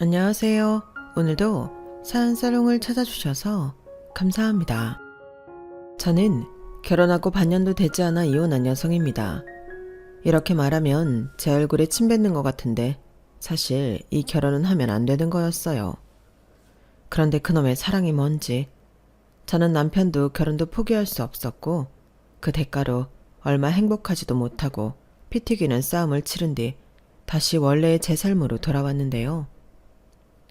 안녕하세요. 오늘도 사연사롱을 찾아주셔서 감사합니다. 저는 결혼하고 반년도 되지 않아 이혼한 여성입니다. 이렇게 말하면 제 얼굴에 침 뱉는 것 같은데 사실 이 결혼은 하면 안 되는 거였어요. 그런데 그놈의 사랑이 뭔지 저는 남편도 결혼도 포기할 수 없었고 그 대가로 얼마 행복하지도 못하고 피 튀기는 싸움을 치른 뒤 다시 원래의 제 삶으로 돌아왔는데요.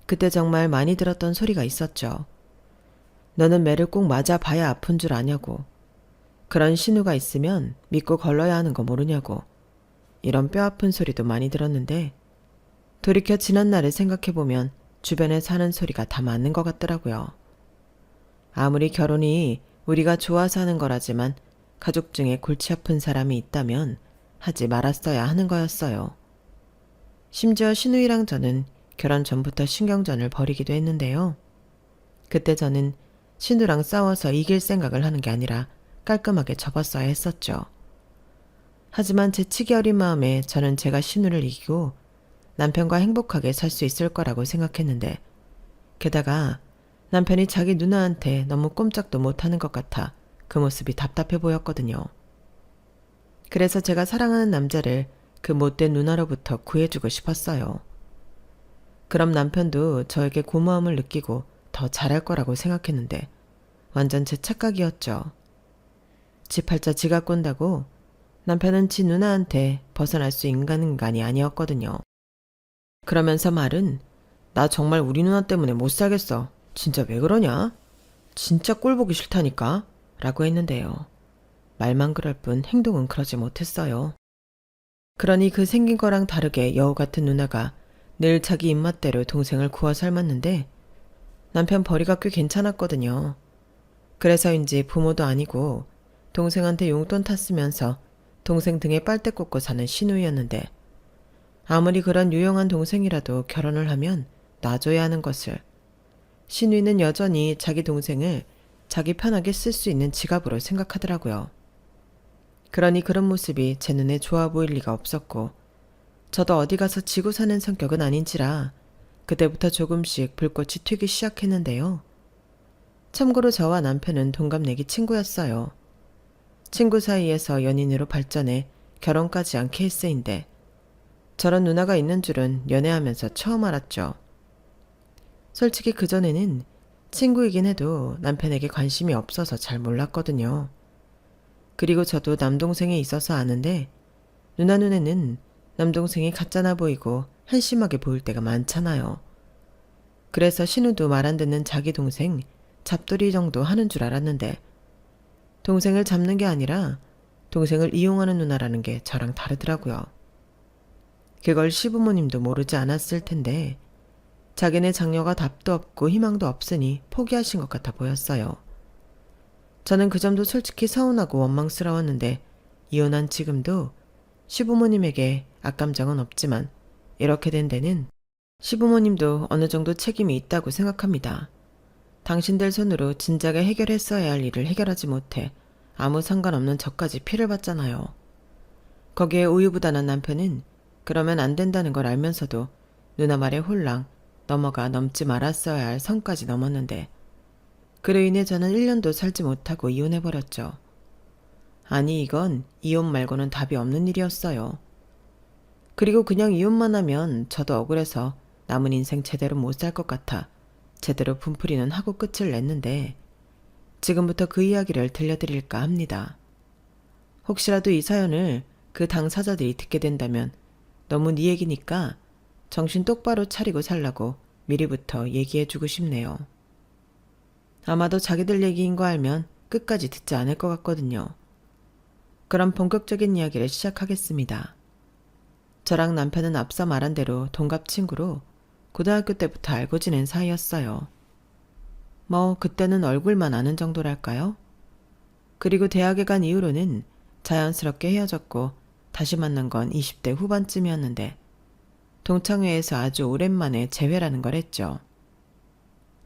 그때 정말 많이 들었던 소리가 있었죠. 너는 매를 꼭 맞아봐야 아픈 줄 아냐고. 그런 신우가 있으면 믿고 걸러야 하는 거 모르냐고. 이런 뼈아픈 소리도 많이 들었는데 돌이켜 지난 날을 생각해보면 주변에 사는 소리가 다 맞는 것 같더라고요. 아무리 결혼이 우리가 좋아서 하는 거라지만 가족 중에 골치 아픈 사람이 있다면 하지 말았어야 하는 거였어요. 심지어 신우이랑 저는 결혼 전부터 신경전을 벌이기도 했는데요. 그때 저는 신우랑 싸워서 이길 생각을 하는 게 아니라 깔끔하게 접었어야 했었죠. 하지만 제 치기 어린 마음에 저는 제가 신우를 이기고 남편과 행복하게 살 수 있을 거라고 생각했는데 게다가 남편이 자기 누나한테 너무 꼼짝도 못하는 것 같아 그 모습이 답답해 보였거든요. 그래서 제가 사랑하는 남자를 그 못된 누나로부터 구해주고 싶었어요. 그럼 남편도 저에게 고마움을 느끼고 더 잘할 거라고 생각했는데 완전 제 착각이었죠. 지 팔자 지가 꼰다고 남편은 지 누나한테 벗어날 수 있는 인간이 아니었거든요. 그러면서 말은 나 정말 우리 누나 때문에 못 살겠어. 진짜 왜 그러냐? 진짜 꼴 보기 싫다니까? 라고 했는데요. 말만 그럴 뿐 행동은 그러지 못했어요. 그러니 그 생긴 거랑 다르게 여우 같은 누나가 늘 자기 입맛대로 동생을 구워 삶았는데 남편 벌이가 꽤 괜찮았거든요. 그래서인지 부모도 아니고 동생한테 용돈 탔으면서 동생 등에 빨대 꽂고 사는 신우이였는데 아무리 그런 유용한 동생이라도 결혼을 하면 놔줘야 하는 것을 신우이는 여전히 자기 동생을 자기 편하게 쓸 수 있는 지갑으로 생각하더라고요. 그러니 그런 모습이 제 눈에 좋아 보일 리가 없었고 저도 어디 가서 지고 사는 성격은 아닌지라 그때부터 조금씩 불꽃이 튀기 시작했는데요. 참고로 저와 남편은 동갑내기 친구였어요. 친구 사이에서 연인으로 발전해 결혼까지 한 케이스인데 저런 누나가 있는 줄은 연애하면서 처음 알았죠. 솔직히 그전에는 친구이긴 해도 남편에게 관심이 없어서 잘 몰랐거든요. 그리고 저도 남동생이 있어서 아는데 누나 눈에는 남동생이 가짜나 보이고 한심하게 보일 때가 많잖아요. 그래서 신우도 말 안 듣는 자기 동생 잡돌이 정도 하는 줄 알았는데 동생을 잡는 게 아니라 동생을 이용하는 누나라는 게 저랑 다르더라고요. 그걸 시부모님도 모르지 않았을 텐데 자기네 장녀가 답도 없고 희망도 없으니 포기하신 것 같아 보였어요. 저는 그 점도 솔직히 서운하고 원망스러웠는데 이혼한 지금도 시부모님에게 악감정은 없지만 이렇게 된 데는 시부모님도 어느 정도 책임이 있다고 생각합니다. 당신들 손으로 진작에 해결했어야 할 일을 해결하지 못해 아무 상관없는 저까지 피를 봤잖아요. 거기에 우유부단한 남편은 그러면 안 된다는 걸 알면서도 누나 말에 홀랑 넘어가 넘지 말았어야 할 선까지 넘었는데 그로 인해 저는 1년도 살지 못하고 이혼해버렸죠. 아니 이건 이혼 말고는 답이 없는 일이었어요. 그리고 그냥 이혼만 하면 저도 억울해서 남은 인생 제대로 못 살 것 같아 제대로 분풀이는 하고 끝을 냈는데 지금부터 그 이야기를 들려드릴까 합니다. 혹시라도 이 사연을 그 당사자들이 듣게 된다면 너무 네 얘기니까 정신 똑바로 차리고 살라고 미리부터 얘기해주고 싶네요. 아마도 자기들 얘기인 거 알면 끝까지 듣지 않을 것 같거든요. 그럼 본격적인 이야기를 시작하겠습니다. 저랑 남편은 앞서 말한 대로 동갑 친구로 고등학교 때부터 알고 지낸 사이였어요. 뭐 그때는 얼굴만 아는 정도랄까요? 그리고 대학에 간 이후로는 자연스럽게 헤어졌고 다시 만난 건 20대 후반쯤이었는데 동창회에서 아주 오랜만에 재회라는 걸 했죠.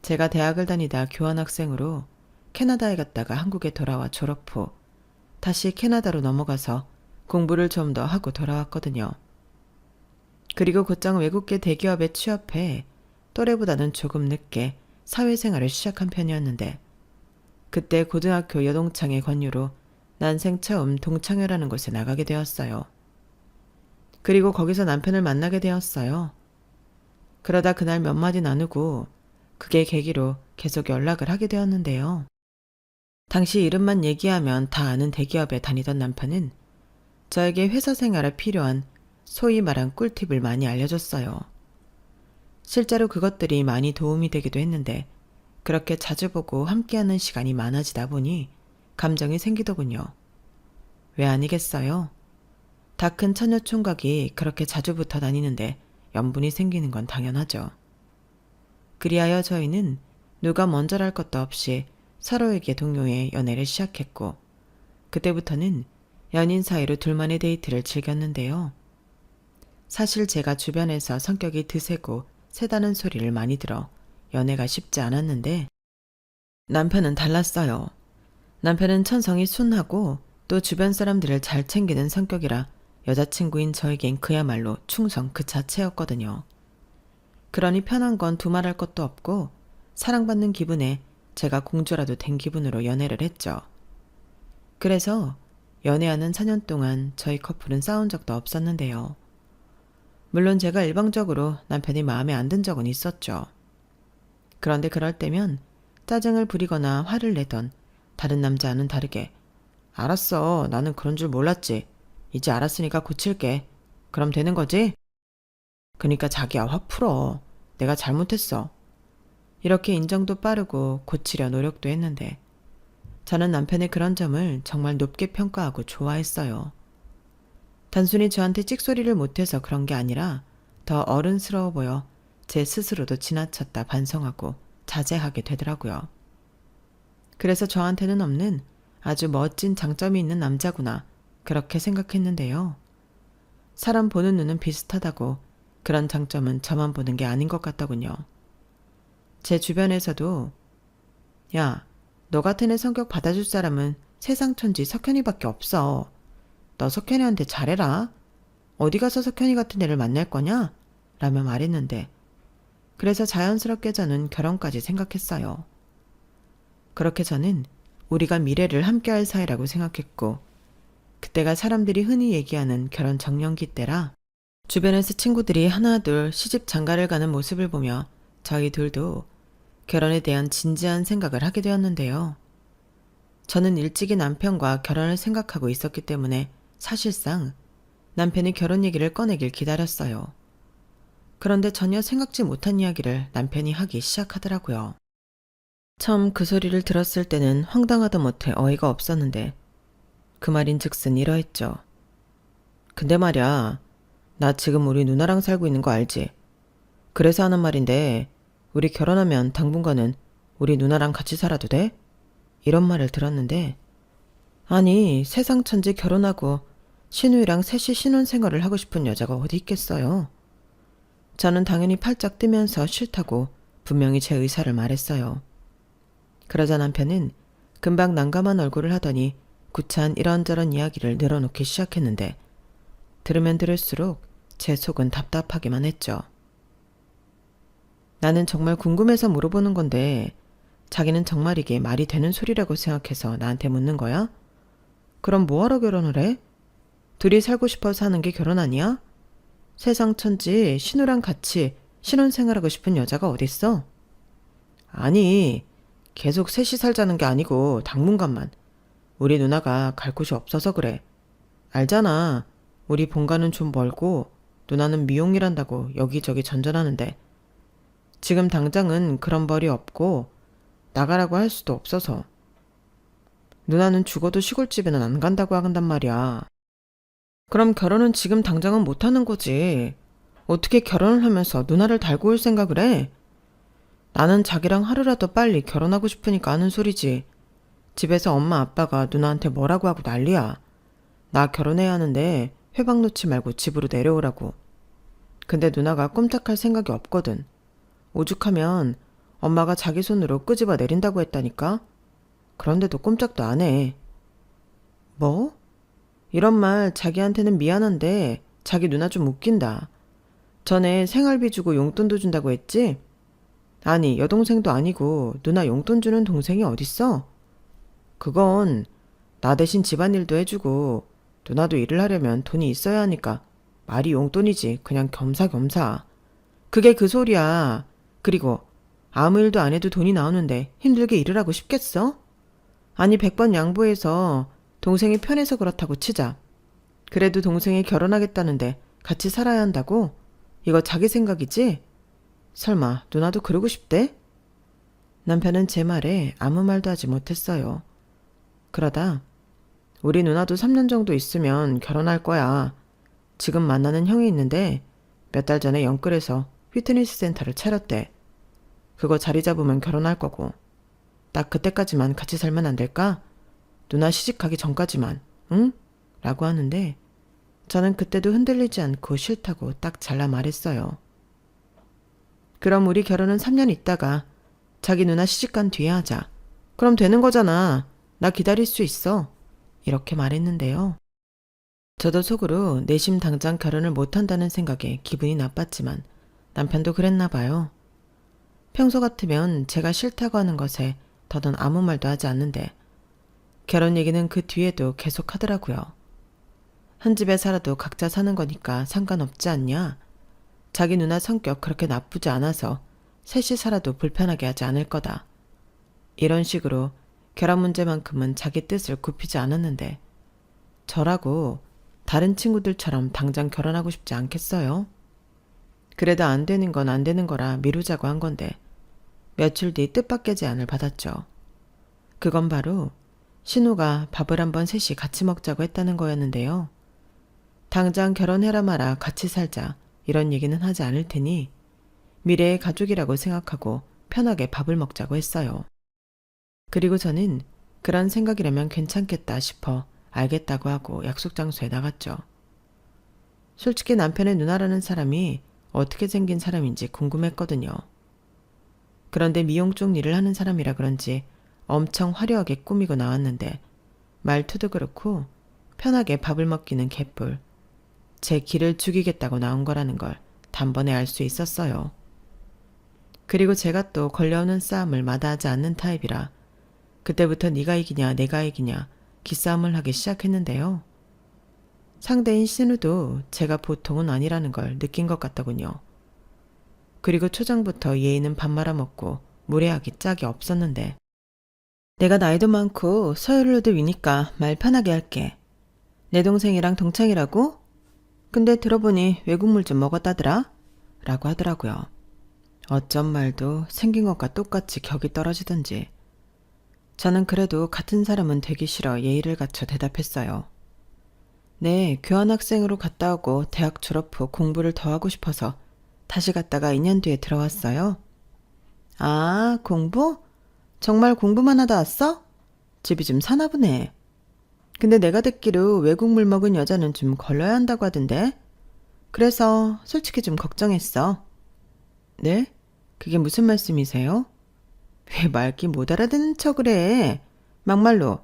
제가 대학을 다니다 교환학생으로 캐나다에 갔다가 한국에 돌아와 졸업 후 다시 캐나다로 넘어가서 공부를 좀 더 하고 돌아왔거든요. 그리고 곧장 외국계 대기업에 취업해 또래보다는 조금 늦게 사회생활을 시작한 편이었는데 그때 고등학교 여동창의 권유로 난생 처음 동창회라는 곳에 나가게 되었어요. 그리고 거기서 남편을 만나게 되었어요. 그러다 그날 몇 마디 나누고 그게 계기로 계속 연락을 하게 되었는데요. 당시 이름만 얘기하면 다 아는 대기업에 다니던 남편은 저에게 회사 생활에 필요한 소위 말한 꿀팁을 많이 알려줬어요. 실제로 그것들이 많이 도움이 되기도 했는데 그렇게 자주 보고 함께하는 시간이 많아지다 보니 감정이 생기더군요. 왜 아니겠어요? 다 큰 처녀 총각이 그렇게 자주 붙어 다니는데 연분이 생기는 건 당연하죠. 그리하여 저희는 누가 먼저랄 것도 없이 서로에게 동요해 연애를 시작했고 그때부터는 연인 사이로 둘만의 데이트를 즐겼는데요. 사실 제가 주변에서 성격이 드세고 세다는 소리를 많이 들어 연애가 쉽지 않았는데 남편은 달랐어요. 남편은 천성이 순하고 또 주변 사람들을 잘 챙기는 성격이라 여자친구인 저에겐 그야말로 충성 그 자체였거든요. 그러니 편한 건 두말할 것도 없고 사랑받는 기분에 제가 공주라도 된 기분으로 연애를 했죠. 그래서 연애하는 4년 동안 저희 커플은 싸운 적도 없었는데요. 물론 제가 일방적으로 남편이 마음에 안 든 적은 있었죠. 그런데 그럴 때면 짜증을 부리거나 화를 내던 다른 남자와는 다르게 알았어, 나는 그런 줄 몰랐지. 이제 알았으니까 고칠게. 그럼 되는 거지? 그러니까 자기야 확 풀어. 내가 잘못했어. 이렇게 인정도 빠르고 고치려 노력도 했는데 저는 남편의 그런 점을 정말 높게 평가하고 좋아했어요. 단순히 저한테 찍소리를 못해서 그런 게 아니라 더 어른스러워 보여 제 스스로도 지나쳤다 반성하고 자제하게 되더라고요. 그래서 저한테는 없는 아주 멋진 장점이 있는 남자구나 그렇게 생각했는데요. 사람 보는 눈은 비슷하다고 그런 장점은 저만 보는 게 아닌 것 같더군요. 제 주변에서도 야, 너 같은 애 성격 받아줄 사람은 세상 천지 석현이밖에 없어. 너 석현이한테 잘해라. 어디 가서 석현이 같은 애를 만날 거냐? 라며 말했는데 그래서 자연스럽게 저는 결혼까지 생각했어요. 그렇게 저는 우리가 미래를 함께할 사이라고 생각했고 그때가 사람들이 흔히 얘기하는 결혼 정년기 때라 주변에서 친구들이 하나둘 시집 장가를 가는 모습을 보며 저희 둘도 결혼에 대한 진지한 생각을 하게 되었는데요. 저는 일찍이 남편과 결혼을 생각하고 있었기 때문에 사실상 남편이 결혼 얘기를 꺼내길 기다렸어요. 그런데 전혀 생각지 못한 이야기를 남편이 하기 시작하더라고요. 처음 그 소리를 들었을 때는 황당하다 못해 어이가 없었는데 그 말인즉슨 이러했죠. 근데 말야, 나 지금 우리 누나랑 살고 있는 거 알지? 그래서 하는 말인데 우리 결혼하면 당분간은 우리 누나랑 같이 살아도 돼? 이런 말을 들었는데 아니 세상 천지 결혼하고 신우이랑 셋이 신혼생활을 하고 싶은 여자가 어디 있겠어요? 저는 당연히 팔짝 뜨면서 싫다고 분명히 제 의사를 말했어요. 그러자 남편은 금방 난감한 얼굴을 하더니 구차한 이런저런 이야기를 늘어놓기 시작했는데 들으면 들을수록 제 속은 답답하기만 했죠. 나는 정말 궁금해서 물어보는 건데 자기는 정말 이게 말이 되는 소리라고 생각해서 나한테 묻는 거야? 그럼 뭐하러 결혼을 해? 둘이 살고 싶어서 하는 게 결혼 아니야? 세상 천지 신우랑 같이 신혼생활하고 싶은 여자가 어딨어? 아니, 계속 셋이 살자는 게 아니고 당분간만. 우리 누나가 갈 곳이 없어서 그래. 알잖아. 우리 본가는 좀 멀고 누나는 미용일한다고 여기저기 전전하는데 지금 당장은 그런 벌이 없고 나가라고 할 수도 없어서. 누나는 죽어도 시골집에는 안 간다고 한단 말이야. 그럼 결혼은 지금 당장은 못하는 거지. 어떻게 결혼을 하면서 누나를 달고 올 생각을 해? 나는 자기랑 하루라도 빨리 결혼하고 싶으니까 하는 소리지. 집에서 엄마 아빠가 누나한테 뭐라고 하고 난리야. 나 결혼해야 하는데 회방 놓지 말고 집으로 내려오라고. 근데 누나가 꼼짝할 생각이 없거든. 오죽하면 엄마가 자기 손으로 끄집어 내린다고 했다니까? 그런데도 꼼짝도 안 해. 뭐? 이런 말 자기한테는 미안한데 자기 누나 좀 웃긴다. 전에 생활비 주고 용돈도 준다고 했지? 아니, 여동생도 아니고 누나 용돈 주는 동생이 어딨어? 그건 나 대신 집안일도 해주고 누나도 일을 하려면 돈이 있어야 하니까 말이 용돈이지. 그냥 겸사겸사. 그게 그 소리야. 그리고 아무 일도 안 해도 돈이 나오는데 힘들게 일을 하고 싶겠어? 아니 100번 양보해서 동생이 편해서 그렇다고 치자. 그래도 동생이 결혼하겠다는데 같이 살아야 한다고? 이거 자기 생각이지? 설마 누나도 그러고 싶대? 남편은 제 말에 아무 말도 하지 못했어요. 그러다 우리 누나도 3년 정도 있으면 결혼할 거야. 지금 만나는 형이 있는데 몇 달 전에 영끌에서 피트니스 센터를 차렸대. 그거 자리 잡으면 결혼할 거고. 딱 그때까지만 같이 살면 안 될까? 누나 시집가기 전까지만, 응? 라고 하는데 저는 그때도 흔들리지 않고 싫다고 딱 잘라 말했어요. 그럼 우리 결혼은 3년 있다가 자기 누나 시집간 뒤에 하자. 그럼 되는 거잖아. 나 기다릴 수 있어. 이렇게 말했는데요. 저도 속으로 내심 당장 결혼을 못한다는 생각에 기분이 나빴지만 남편도 그랬나 봐요. 평소 같으면 제가 싫다고 하는 것에 더는 아무 말도 하지 않는데 결혼 얘기는 그 뒤에도 계속 하더라고요. 한 집에 살아도 각자 사는 거니까 상관없지 않냐? 자기 누나 성격 그렇게 나쁘지 않아서 셋이 살아도 불편하게 하지 않을 거다. 이런 식으로 결혼 문제만큼은 자기 뜻을 굽히지 않았는데 저라고 다른 친구들처럼 당장 결혼하고 싶지 않겠어요? 그래도 안 되는 건 안 되는 거라 미루자고 한 건데 며칠 뒤 뜻밖의 제안을 받았죠. 그건 바로 신우가 밥을 한번 셋이 같이 먹자고 했다는 거였는데요. 당장 결혼해라 마라 같이 살자 이런 얘기는 하지 않을 테니 미래의 가족이라고 생각하고 편하게 밥을 먹자고 했어요. 그리고 저는 그런 생각이라면 괜찮겠다 싶어 알겠다고 하고 약속 장소에 나갔죠. 솔직히 남편의 누나라는 사람이 어떻게 생긴 사람인지 궁금했거든요. 그런데 미용 쪽 일을 하는 사람이라 그런지 엄청 화려하게 꾸미고 나왔는데 말투도 그렇고 편하게 밥을 먹기는 개뿔. 제 기를 죽이겠다고 나온 거라는 걸 단번에 알 수 있었어요. 그리고 제가 또 걸려오는 싸움을 마다하지 않는 타입이라 그때부터 네가 이기냐 내가 이기냐 기싸움을 하기 시작했는데요. 상대인 신우도 제가 보통은 아니라는 걸 느낀 것 같더군요. 그리고 초장부터 예의는 밥 말아먹고 무례하기 짝이 없었는데 내가 나이도 많고 서열로도 위니까 말 편하게 할게. 내 동생이랑 동창이라고? 근데 들어보니 외국물 좀 먹었다더라? 라고 하더라고요. 어쩜 말도 생긴 것과 똑같이 격이 떨어지던지. 저는 그래도 같은 사람은 되기 싫어 예의를 갖춰 대답했어요. 네, 교환학생으로 갔다 오고 대학 졸업 후 공부를 더 하고 싶어서 다시 갔다가 2년 뒤에 들어왔어요. 아, 공부? 정말 공부만 하다 왔어? 집이 좀 사나 보네. 근데 내가 듣기로 외국물 먹은 여자는 좀 걸러야 한다고 하던데. 그래서 솔직히 좀 걱정했어. 네? 그게 무슨 말씀이세요? 왜 말귀 못 알아듣는 척을 해? 막말로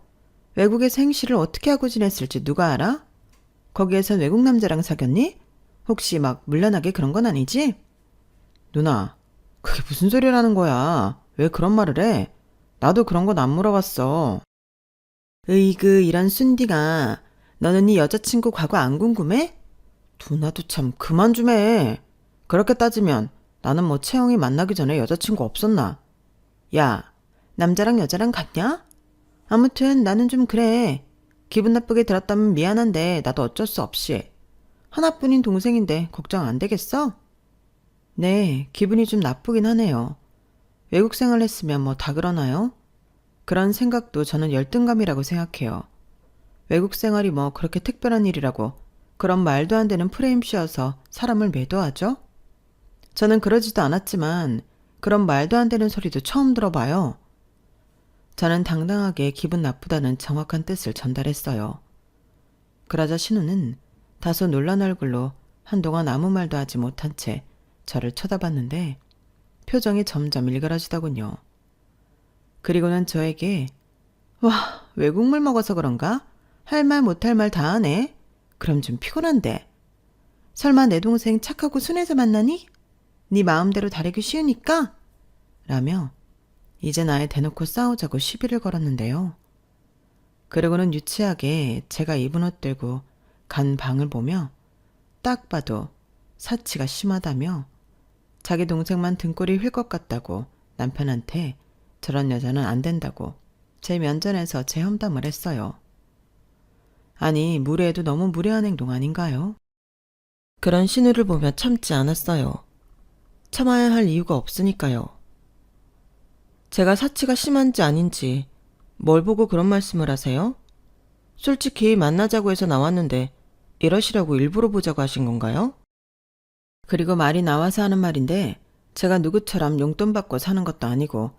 외국에서 행시를 어떻게 하고 지냈을지 누가 알아? 거기에선 외국 남자랑 사귀었니? 혹시 막 물란하게 그런 건 아니지? 누나, 그게 무슨 소리라는 거야? 왜 그런 말을 해? 나도 그런 건 안 물어봤어. 으이그 이런 순디가 너는 네 여자친구 과거 안 궁금해? 누나도 참 그만 좀 해. 그렇게 따지면 나는 뭐 채영이 만나기 전에 여자친구 없었나? 야, 남자랑 여자랑 같냐? 아무튼 나는 좀 그래. 기분 나쁘게 들었다면 미안한데 나도 어쩔 수 없이. 하나뿐인 동생인데 걱정 안 되겠어? 네, 기분이 좀 나쁘긴 하네요. 외국 생활 했으면 뭐 다 그러나요? 그런 생각도 저는 열등감이라고 생각해요. 외국 생활이 뭐 그렇게 특별한 일이라고 그런 말도 안 되는 프레임 씌워서 사람을 매도하죠? 저는 그러지도 않았지만 그런 말도 안 되는 소리도 처음 들어봐요. 저는 당당하게 기분 나쁘다는 정확한 뜻을 전달했어요. 그러자 신우는 다소 놀란 얼굴로 한동안 아무 말도 하지 못한 채 저를 쳐다봤는데 표정이 점점 일그러지더군요. 그리고는 저에게 와, 외국물 먹어서 그런가? 할 말 못할 말 다 하네? 그럼 좀 피곤한데. 설마 내 동생 착하고 순해서 만나니? 네 마음대로 다루기 쉬우니까? 라며 이제 나에 대놓고 싸우자고 시비를 걸었는데요. 그리고는 유치하게 제가 입은 옷 들고 간 방을 보며 딱 봐도 사치가 심하다며 자기 동생만 등골이 휠 것 같다고 남편한테 저런 여자는 안 된다고 제 면전에서 제 험담을 했어요. 아니, 무례해도 너무 무례한 행동 아닌가요? 그런 신우를 보며 참지 않았어요. 참아야 할 이유가 없으니까요. 제가 사치가 심한지 아닌지 뭘 보고 그런 말씀을 하세요? 솔직히 만나자고 해서 나왔는데 이러시라고 일부러 보자고 하신 건가요? 그리고 말이 나와서 하는 말인데 제가 누구처럼 용돈 받고 사는 것도 아니고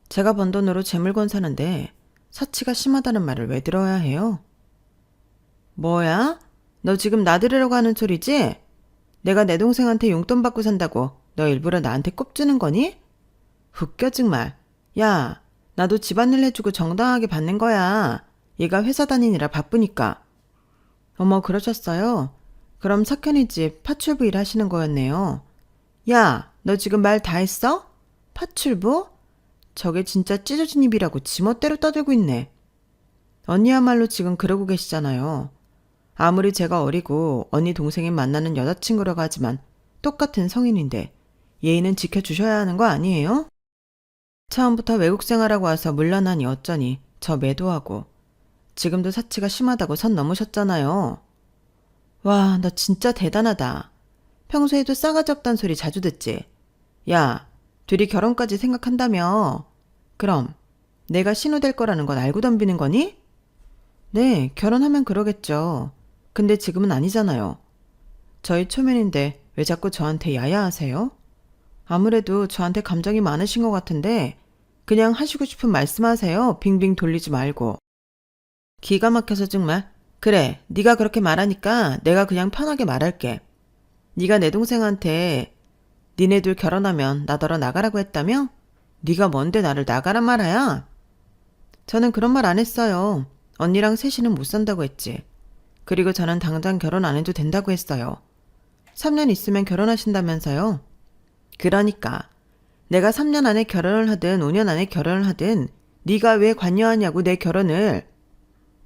제가 번 돈으로 제 물건 사는데 사치가 심하다는 말을 왜 들어야 해요? 뭐야? 너 지금 나들으려고 하는 소리지? 내가 내 동생한테 용돈 받고 산다고 너 일부러 나한테 꼽주는 거니? 웃겨 정말. 야, 나도 집안일 해주고 정당하게 받는 거야. 얘가 회사 다니느라 바쁘니까. 어머, 그러셨어요? 그럼 석현이 집 파출부 일 하시는 거였네요. 야, 너 지금 말 다 했어? 파출부? 저게 진짜 찢어진 입이라고 지멋대로 떠들고 있네. 언니야말로 지금 그러고 계시잖아요. 아무리 제가 어리고 언니 동생이 만나는 여자친구라고 하지만 똑같은 성인인데 예의는 지켜주셔야 하는 거 아니에요? 처음부터 외국 생활하고 와서 물러나니 어쩌니 저 매도하고 지금도 사치가 심하다고 선 넘으셨잖아요. 와, 너 진짜 대단하다. 평소에도 싸가지 없단 소리 자주 듣지? 야, 둘이 결혼까지 생각한다며. 그럼 내가 신우 될 거라는 건 알고 덤비는 거니? 네, 결혼하면 그러겠죠. 근데 지금은 아니잖아요. 저희 초면인데 왜 자꾸 저한테 야야하세요? 아무래도 저한테 감정이 많으신 것 같은데 그냥 하시고 싶은 말씀하세요. 빙빙 돌리지 말고. 기가 막혀서 정말. 그래, 네가 그렇게 말하니까 내가 그냥 편하게 말할게. 네가 내 동생한테 니네들 결혼하면 나더러 나가라고 했다며? 네가 뭔데 나를 나가란 말이야? 저는 그런 말 안 했어요. 언니랑 셋이는 못 산다고 했지. 그리고 저는 당장 결혼 안 해도 된다고 했어요. 3년 있으면 결혼하신다면서요? 그러니까 내가 3년 안에 결혼을 하든 5년 안에 결혼을 하든 네가 왜 관여하냐고 내 결혼을.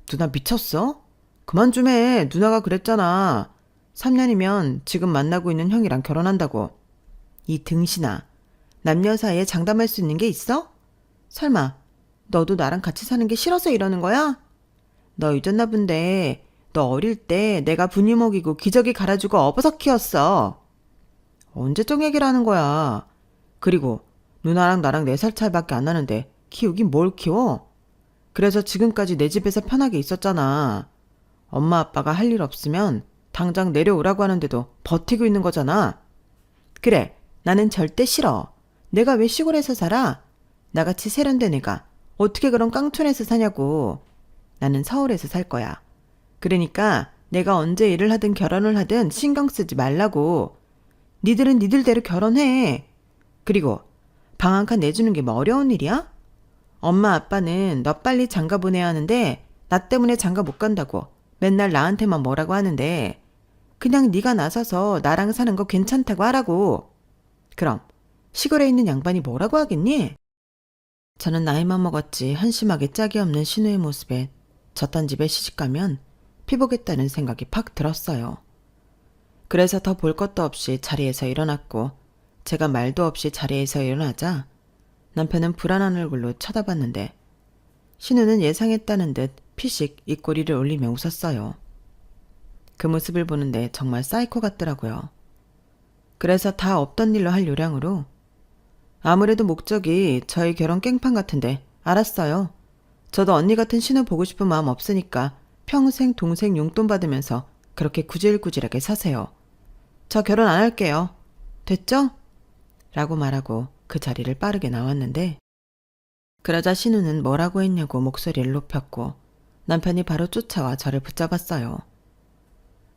누나 미쳤어? 그만 좀 해. 누나가 그랬잖아. 3년이면 지금 만나고 있는 형이랑 결혼한다고. 이 등신아. 남녀 사이에 장담할 수 있는 게 있어? 설마 너도 나랑 같이 사는 게 싫어서 이러는 거야? 너 잊었나 본데 너 어릴 때 내가 분유 먹이고 기저귀 갈아주고 어버섯 키웠어. 언제적 얘기를 하는 거야. 그리고 누나랑 나랑 4살 차이밖에 안 나는데 키우긴 뭘 키워? 그래서 지금까지 내 집에서 편하게 있었잖아. 엄마 아빠가 할 일 없으면 당장 내려오라고 하는데도 버티고 있는 거잖아. 그래, 나는 절대 싫어. 내가 왜 시골에서 살아? 나같이 세련된 애가 어떻게 그런 깡촌에서 사냐고. 나는 서울에서 살 거야. 그러니까 내가 언제 일을 하든 결혼을 하든 신경 쓰지 말라고. 니들은 니들대로 결혼해. 그리고 방 한 칸 내주는 게 뭐 어려운 일이야? 엄마 아빠는 너 빨리 장가 보내야 하는데 나 때문에 장가 못 간다고 맨날 나한테만 뭐라고 하는데 그냥 네가 나서서 나랑 사는 거 괜찮다고 하라고. 그럼 시골에 있는 양반이 뭐라고 하겠니? 저는 나이만 먹었지 한심하게 짝이 없는 신우의 모습에 저딴 집에 시집가면 피보겠다는 생각이 팍 들었어요. 그래서 더 볼 것도 없이 자리에서 일어났고 제가 말도 없이 자리에서 일어나자 남편은 불안한 얼굴로 쳐다봤는데 신우는 예상했다는 듯 피식 입꼬리를 올리며 웃었어요. 그 모습을 보는데 정말 사이코 같더라고요. 그래서 다 없던 일로 할 요량으로 아무래도 목적이 저희 결혼 깽판 같은데 알았어요. 저도 언니 같은 신우 보고 싶은 마음 없으니까 평생 동생 용돈 받으면서 그렇게 구질구질하게 사세요. 저 결혼 안 할게요. 됐죠? 라고 말하고 그 자리를 빠르게 나왔는데 그러자 신우는 뭐라고 했냐고 목소리를 높였고 남편이 바로 쫓아와 저를 붙잡았어요.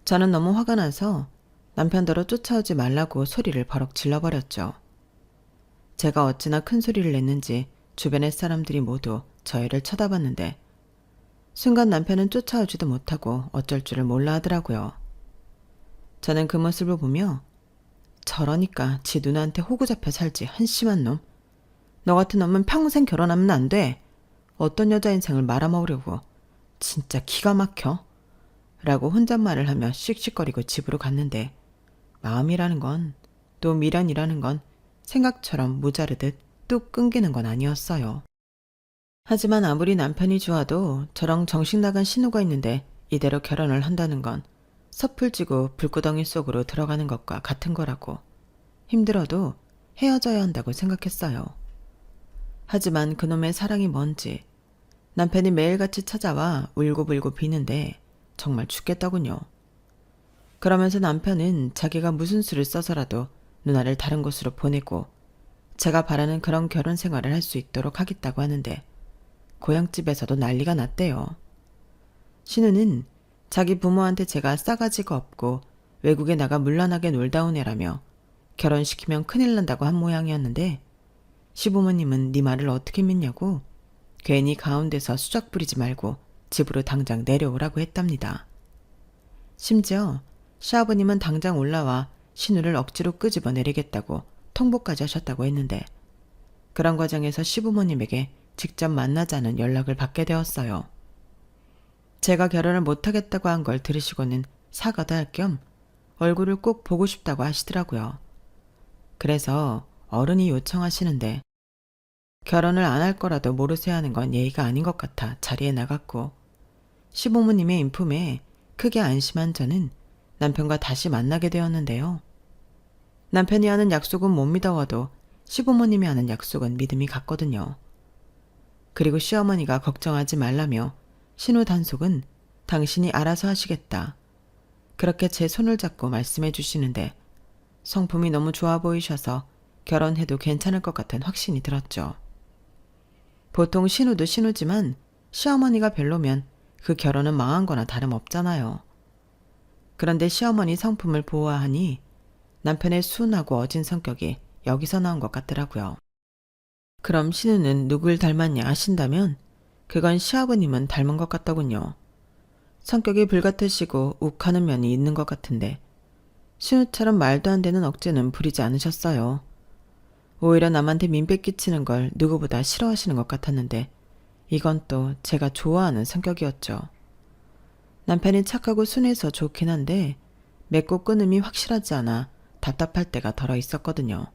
저는 너무 화가 나서 남편더러 쫓아오지 말라고 소리를 버럭 질러버렸죠. 제가 어찌나 큰 소리를 냈는지 주변의 사람들이 모두 저희를 쳐다봤는데 순간 남편은 쫓아오지도 못하고 어쩔 줄을 몰라 하더라고요. 저는 그 모습을 보며 저러니까 지 누나한테 호구 잡혀 살지 한심한 놈. 너 같은 놈은 평생 결혼하면 안 돼. 어떤 여자 인생을 말아먹으려고. 진짜 기가 막혀. 라고 혼잣말을 하며 씩씩거리고 집으로 갔는데 마음이라는 건 또 미련이라는 건 생각처럼 모자르듯 뚝 끊기는 건 아니었어요. 하지만 아무리 남편이 좋아도 저랑 정신 나간 신우가 있는데 이대로 결혼을 한다는 건 섣불 지고 불구덩이 속으로 들어가는 것과 같은 거라고. 힘들어도 헤어져야 한다고 생각했어요. 하지만 그놈의 사랑이 뭔지 남편이 매일같이 찾아와 울고불고 비는데 정말 죽겠더군요. 그러면서 남편은 자기가 무슨 수를 써서라도 누나를 다른 곳으로 보내고 제가 바라는 그런 결혼 생활을 할 수 있도록 하겠다고 하는데 고향집에서도 난리가 났대요. 신우는 자기 부모한테 제가 싸가지가 없고 외국에 나가 물란하게 놀다 온 애라며 결혼시키면 큰일 난다고 한 모양이었는데 시부모님은 네 말을 어떻게 믿냐고 괜히 가운데서 수작 부리지 말고 집으로 당장 내려오라고 했답니다. 심지어 시아버님은 당장 올라와 신우를 억지로 끄집어 내리겠다고 통보까지 하셨다고 했는데 그런 과정에서 시부모님에게 직접 만나자는 연락을 받게 되었어요. 제가 결혼을 못하겠다고 한 걸 들으시고는 사과도 할 겸 얼굴을 꼭 보고 싶다고 하시더라고요. 그래서 어른이 요청하시는데 결혼을 안 할 거라도 모르쇠 하는 건 예의가 아닌 것 같아 자리에 나갔고 시부모님의 인품에 크게 안심한 저는 남편과 다시 만나게 되었는데요. 남편이 하는 약속은 못 믿어와도 시부모님이 하는 약속은 믿음이 갔거든요. 그리고 시어머니가 걱정하지 말라며 신우 단속은 당신이 알아서 하시겠다. 그렇게 제 손을 잡고 말씀해 주시는데 성품이 너무 좋아 보이셔서 결혼해도 괜찮을 것 같은 확신이 들었죠. 보통 신우도 신우지만 시어머니가 별로면 그 결혼은 망한 거나 다름없잖아요. 그런데 시어머니 성품을 보아하니 남편의 순하고 어진 성격이 여기서 나온 것 같더라고요. 그럼 신우는 누굴 닮았냐 하신다면 그건 시아버님은 닮은 것 같더군요. 성격이 불같으시고 욱하는 면이 있는 것 같은데 신우처럼 말도 안 되는 억지는 부리지 않으셨어요. 오히려 남한테 민폐 끼치는 걸 누구보다 싫어하시는 것 같았는데 이건 또 제가 좋아하는 성격이었죠. 남편이 착하고 순해서 좋긴 한데 맺고 끊음이 확실하지 않아 답답할 때가 덜어 있었거든요.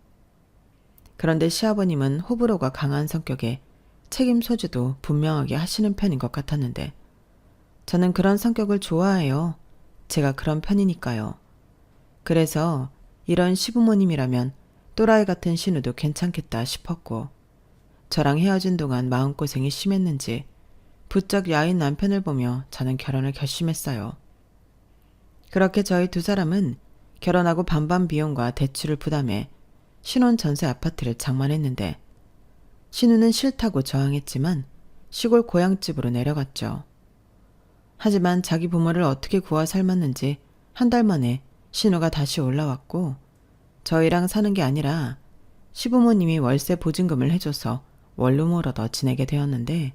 그런데 시아버님은 호불호가 강한 성격에 책임 소지도 분명하게 하시는 편인 것 같았는데 저는 그런 성격을 좋아해요. 제가 그런 편이니까요. 그래서 이런 시부모님이라면 또라이 같은 신우도 괜찮겠다 싶었고 저랑 헤어진 동안 마음고생이 심했는지 부쩍 야인 남편을 보며 저는 결혼을 결심했어요. 그렇게 저희 두 사람은 결혼하고 반반 비용과 대출을 부담해 신혼 전세 아파트를 장만했는데 신우는 싫다고 저항했지만 시골 고향집으로 내려갔죠. 하지만 자기 부모를 어떻게 구워 삶았는지 한 달 만에 신우가 다시 올라왔고 저희랑 사는 게 아니라 시부모님이 월세 보증금을 해줘서 원룸으로 더 지내게 되었는데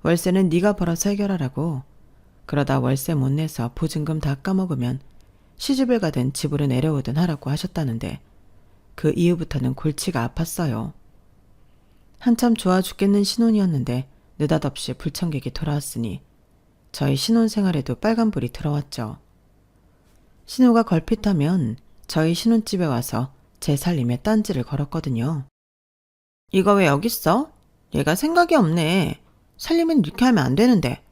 월세는 네가 벌어서 해결하라고 그러다 월세 못 내서 보증금 다 까먹으면 시집을 가든 집으로 내려오든 하라고 하셨다는데 그 이후부터는 골치가 아팠어요. 한참 좋아 죽겠는 신혼이었는데 느닷없이 불청객이 돌아왔으니 저희 신혼생활에도 빨간불이 들어왔죠. 신우가 걸핏하면 저희 신혼집에 와서 제 살림에 딴지를 걸었거든요. 이거 왜 여기 있어? 얘가 생각이 없네. 살림은 이렇게 하면 안 되는데.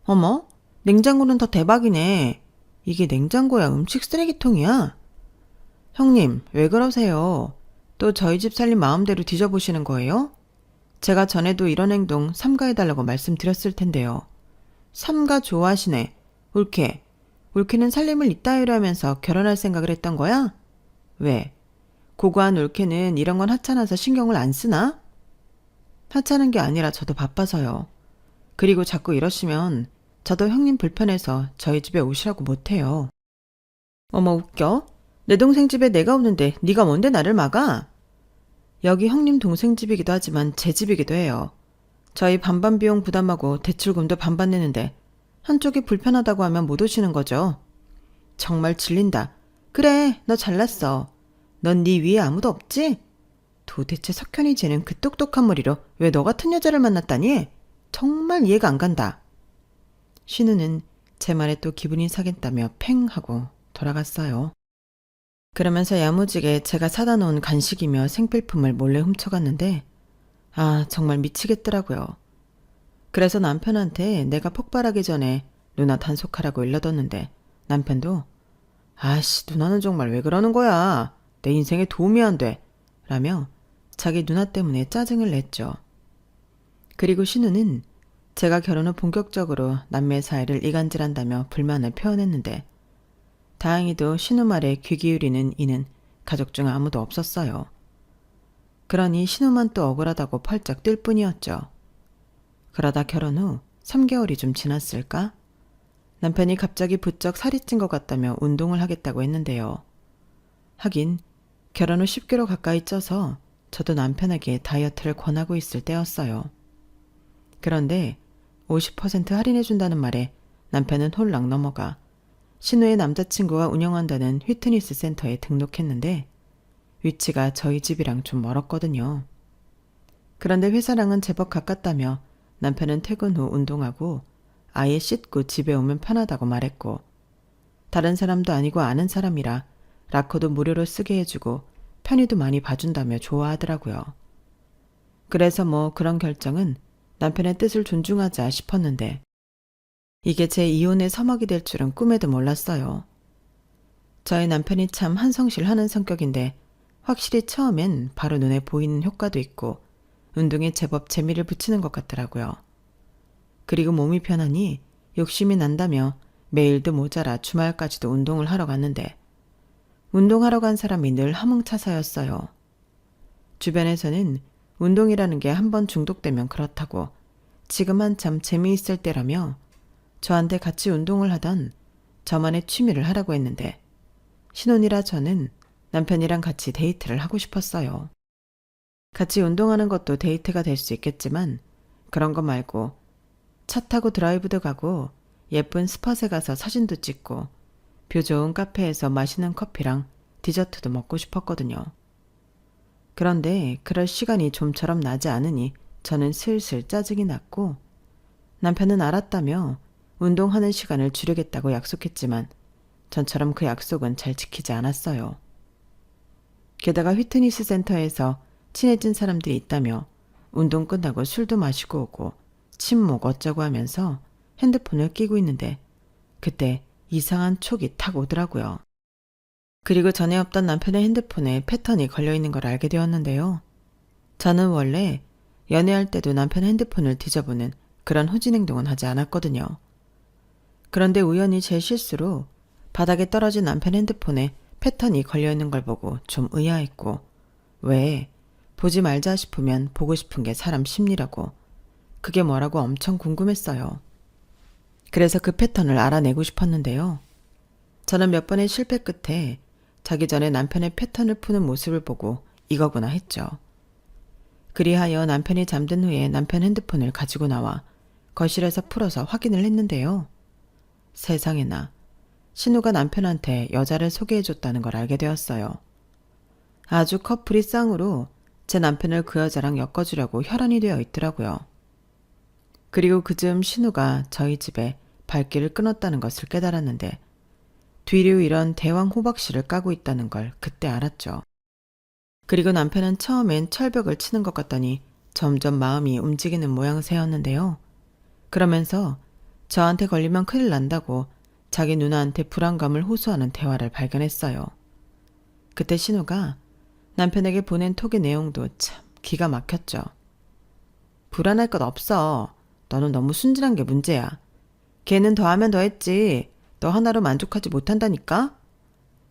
어머, 냉장고는 더 대박이네. 이게 냉장고야 음식 쓰레기통이야? 형님, 왜 그러세요? 또 저희 집 살림 마음대로 뒤져보시는 거예요? 제가 전에도 이런 행동 삼가해달라고 말씀드렸을 텐데요. 삼가 좋아하시네. 올케. 올케는 살림을 이따위로 하면서 결혼할 생각을 했던 거야? 왜? 고고한 올케는 이런 건 하찮아서 신경을 안 쓰나? 하찮은 게 아니라 저도 바빠서요. 그리고 자꾸 이러시면 저도 형님 불편해서 저희 집에 오시라고 못해요. 어머 웃겨? 내 동생 집에 내가 오는데 네가 뭔데 나를 막아? 여기 형님 동생 집이기도 하지만 제 집이기도 해요. 저희 반반 비용 부담하고 대출금도 반반 내는데 한쪽이 불편하다고 하면 못 오시는 거죠. 정말 질린다. 그래, 너 잘났어. 넌 네 위에 아무도 없지? 도대체 석현이 쟤는 그 똑똑한 머리로 왜 너 같은 여자를 만났다니? 정말 이해가 안 간다. 신우는 제 말에 또 기분이 상했다며 팽 하고 돌아갔어요. 그러면서 야무지게 제가 사다 놓은 간식이며 생필품을 몰래 훔쳐갔는데 정말 미치겠더라고요. 그래서 남편한테 내가 폭발하기 전에 누나 단속하라고 일러뒀는데 남편도 누나는 정말 왜 그러는 거야? 내 인생에 도움이 안 돼. 라며 자기 누나 때문에 짜증을 냈죠. 그리고 신우는 제가 결혼 후 본격적으로 남매 사이를 이간질한다며 불만을 표현했는데 다행히도 신우 말에 귀 기울이는 이는 가족 중 아무도 없었어요. 그러니 신우만 또 억울하다고 펄쩍 뛸 뿐이었죠. 그러다 결혼 후 3개월이 좀 지났을까? 남편이 갑자기 부쩍 살이 찐 것 같다며 운동을 하겠다고 했는데요. 하긴 결혼 후 10kg 가까이 쪄서 저도 남편에게 다이어트를 권하고 있을 때였어요. 그런데 50% 할인해준다는 말에 남편은 홀랑 넘어가 신우의 남자친구가 운영한다는 휘트니스 센터에 등록했는데 위치가 저희 집이랑 좀 멀었거든요. 그런데 회사랑은 제법 가깝다며 남편은 퇴근 후 운동하고 아예 씻고 집에 오면 편하다고 말했고 다른 사람도 아니고 아는 사람이라 라커도 무료로 쓰게 해주고 편의도 많이 봐준다며 좋아하더라고요. 그래서 그런 결정은 남편의 뜻을 존중하자 싶었는데 이게 제 이혼의 서막이 될 줄은 꿈에도 몰랐어요. 저희 남편이 참 한성실하는 성격인데 확실히 처음엔 바로 눈에 보이는 효과도 있고 운동에 제법 재미를 붙이는 것 같더라고요. 그리고 몸이 편하니 욕심이 난다며 매일도 모자라 주말까지도 운동을 하러 갔는데 운동하러 간 사람이 늘 함흥차사였어요. 주변에서는 운동이라는 게 한번 중독되면 그렇다고 지금 한참 재미있을 때라며 저한테 같이 운동을 하던 저만의 취미를 하라고 했는데 신혼이라 저는 남편이랑 같이 데이트를 하고 싶었어요. 같이 운동하는 것도 데이트가 될 수 있겠지만 그런 거 말고 차 타고 드라이브도 가고 예쁜 스팟에 가서 사진도 찍고 뷰 좋은 카페에서 맛있는 커피랑 디저트도 먹고 싶었거든요. 그런데 그럴 시간이 좀처럼 나지 않으니 저는 슬슬 짜증이 났고 남편은 알았다며 운동하는 시간을 줄이겠다고 약속했지만 전처럼 그 약속은 잘 지키지 않았어요. 게다가 휘트니스 센터에서 친해진 사람들이 있다며 운동 끝나고 술도 마시고 오고 친목 어쩌고 하면서 핸드폰을 끼고 있는데 그때 이상한 촉이 탁 오더라고요. 그리고 전에 없던 남편의 핸드폰에 패턴이 걸려있는 걸 알게 되었는데요. 저는 원래 연애할 때도 남편 핸드폰을 뒤져보는 그런 후진 행동은 하지 않았거든요. 그런데 우연히 제 실수로 바닥에 떨어진 남편 핸드폰에 패턴이 걸려있는 걸 보고 좀 의아했고 왜 보지 말자 싶으면 보고 싶은 게 사람 심리라고 그게 뭐라고 엄청 궁금했어요. 그래서 그 패턴을 알아내고 싶었는데요. 저는 몇 번의 실패 끝에 자기 전에 남편의 패턴을 푸는 모습을 보고 이거구나 했죠. 그리하여 남편이 잠든 후에 남편 핸드폰을 가지고 나와 거실에서 풀어서 확인을 했는데요. 세상에나 신우가 남편한테 여자를 소개해줬다는 걸 알게 되었어요. 아주 커플이 쌍으로 제 남편을 그 여자랑 엮어주려고 혈안이 되어 있더라고요. 그리고 그즈음 신우가 저희 집에 발길을 끊었다는 것을 깨달았는데 뒤로 이런 대왕 호박씨를 까고 있다는 걸 그때 알았죠. 그리고 남편은 처음엔 철벽을 치는 것 같더니 점점 마음이 움직이는 모양새였는데요. 그러면서 저한테 걸리면 큰일 난다고 자기 누나한테 불안감을 호소하는 대화를 발견했어요. 그때 신우가 남편에게 보낸 톡의 내용도 참 기가 막혔죠. 불안할 것 없어. 너는 너무 순진한 게 문제야. 걔는 더하면 더했지. 너 하나로 만족하지 못한다니까?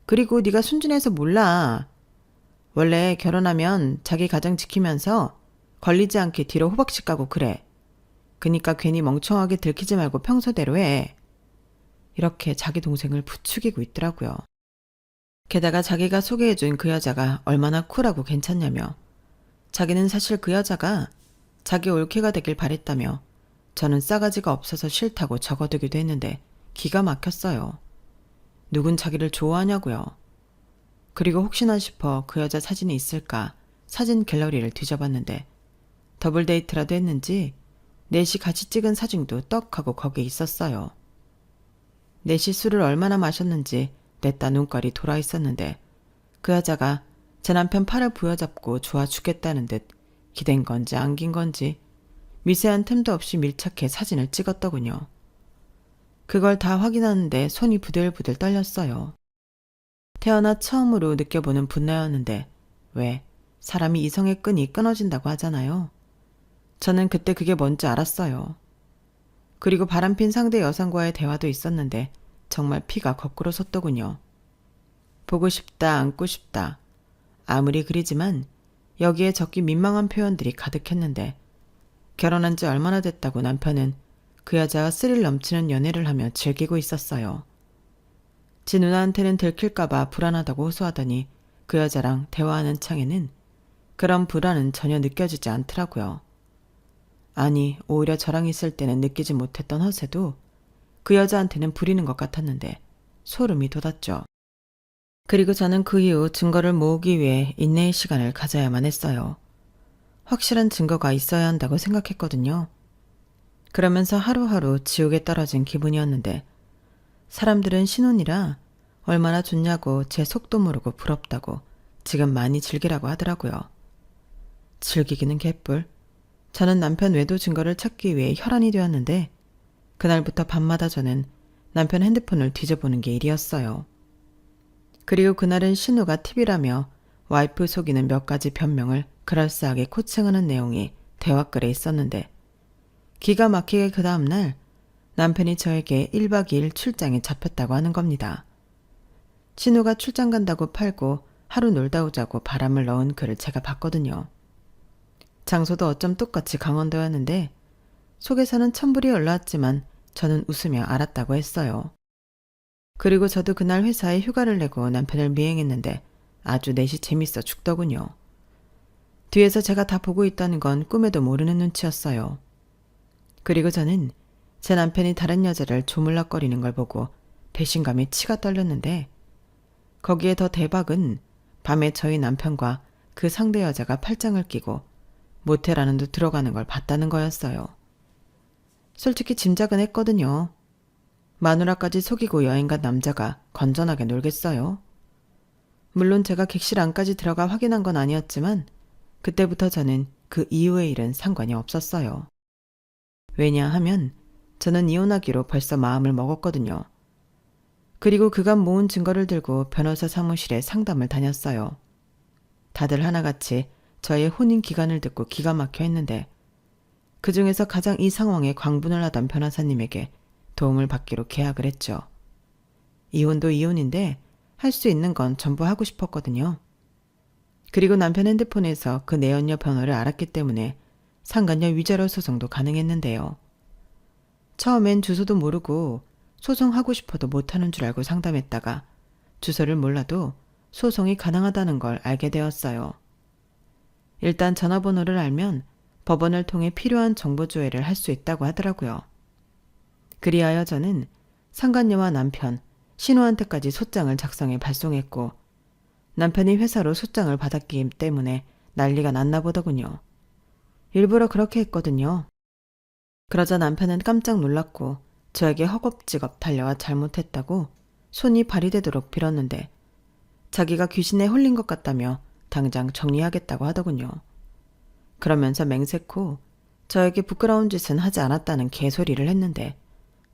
그리고 네가 순진해서 몰라. 원래 결혼하면 자기 가정 지키면서 걸리지 않게 뒤로 호박씨 까고 그래. 그니까 괜히 멍청하게 들키지 말고 평소대로 해. 이렇게 자기 동생을 부추기고 있더라고요. 게다가 자기가 소개해준 그 여자가 얼마나 쿨하고 괜찮냐며 자기는 사실 그 여자가 자기 올케가 되길 바랬다며 저는 싸가지가 없어서 싫다고 적어두기도 했는데 기가 막혔어요. 누군 자기를 좋아하냐고요. 그리고 혹시나 싶어 그 여자 사진이 있을까 사진 갤러리를 뒤져봤는데 더블 데이트라도 했는지 넷이 같이 찍은 사진도 떡 하고 거기에 있었어요. 넷이 술을 얼마나 마셨는지 냈다 눈깔이 돌아 있었는데 그 여자가 제 남편 팔을 부여잡고 좋아 죽겠다는 듯 기댄 건지 안긴 건지 미세한 틈도 없이 밀착해 사진을 찍었더군요. 그걸 다 확인하는데 손이 부들부들 떨렸어요. 태어나 처음으로 느껴보는 분노였는데 왜 사람이 이성의 끈이 끊어진다고 하잖아요. 저는 그때 그게 뭔지 알았어요. 그리고 바람핀 상대 여성과의 대화도 있었는데 정말 피가 거꾸로 섰더군요. 보고 싶다, 안고 싶다. 아무리 그리지만 여기에 적기 민망한 표현들이 가득했는데 결혼한 지 얼마나 됐다고 남편은 그 여자와 스릴 넘치는 연애를 하며 즐기고 있었어요. 지 누나한테는 들킬까봐 불안하다고 호소하더니 그 여자랑 대화하는 창에는 그런 불안은 전혀 느껴지지 않더라고요. 아니, 오히려 저랑 있을 때는 느끼지 못했던 허세도 그 여자한테는 부리는 것 같았는데 소름이 돋았죠. 그리고 저는 그 이후 증거를 모으기 위해 인내의 시간을 가져야만 했어요. 확실한 증거가 있어야 한다고 생각했거든요. 그러면서 하루하루 지옥에 떨어진 기분이었는데 사람들은 신혼이라 얼마나 좋냐고 제 속도 모르고 부럽다고 지금 많이 즐기라고 하더라고요. 즐기기는 개뿔. 저는 남편 외도 증거를 찾기 위해 혈안이 되었는데 그날부터 밤마다 저는 남편 핸드폰을 뒤져보는 게 일이었어요. 그리고 그날은 신우가 팁이라며 와이프 속이는 몇 가지 변명을 그럴싸하게 코칭하는 내용이 대화글에 있었는데 기가 막히게 그 다음날 남편이 저에게 1박 2일 출장에 잡혔다고 하는 겁니다. 신우가 출장 간다고 팔고 하루 놀다 오자고 바람을 넣은 글을 제가 봤거든요. 장소도 어쩜 똑같이 강원도였는데 속에서는 천불이 올라왔지만 저는 웃으며 알았다고 했어요. 그리고 저도 그날 회사에 휴가를 내고 남편을 미행했는데 아주 넷이 재밌어 죽더군요. 뒤에서 제가 다 보고 있다는 건 꿈에도 모르는 눈치였어요. 그리고 저는 제 남편이 다른 여자를 조물락거리는 걸 보고 배신감에 치가 떨렸는데 거기에 더 대박은 밤에 저희 남편과 그 상대 여자가 팔짱을 끼고 모텔 안으로 들어가는 걸 봤다는 거였어요. 솔직히 짐작은 했거든요. 마누라까지 속이고 여행 간 남자가 건전하게 놀겠어요. 물론 제가 객실 안까지 들어가 확인한 건 아니었지만 그때부터 저는 그 이후의 일은 상관이 없었어요. 왜냐하면 저는 이혼하기로 벌써 마음을 먹었거든요. 그리고 그간 모은 증거를 들고 변호사 사무실에 상담을 다녔어요. 다들 하나같이 저의 혼인 기간을 듣고 기가 막혀 했는데 그 중에서 가장 이 상황에 광분을 하던 변호사님에게 도움을 받기로 계약을 했죠. 이혼도 이혼인데 할 수 있는 건 전부 하고 싶었거든요. 그리고 남편 핸드폰에서 그 내연녀 번호를 알았기 때문에 상간녀 위자료 소송도 가능했는데요. 처음엔 주소도 모르고 소송하고 싶어도 못하는 줄 알고 상담했다가 주소를 몰라도 소송이 가능하다는 걸 알게 되었어요. 일단 전화번호를 알면 법원을 통해 필요한 정보 조회를 할 수 있다고 하더라고요. 그리하여 저는 상간녀와 남편, 신우한테까지 소장을 작성해 발송했고 남편이 회사로 소장을 받았기 때문에 난리가 났나 보더군요. 일부러 그렇게 했거든요. 그러자 남편은 깜짝 놀랐고 저에게 허겁지겁 달려와 잘못했다고 손이 발이 되도록 빌었는데 자기가 귀신에 홀린 것 같다며 당장 정리하겠다고 하더군요. 그러면서 맹세코 저에게 부끄러운 짓은 하지 않았다는 개소리를 했는데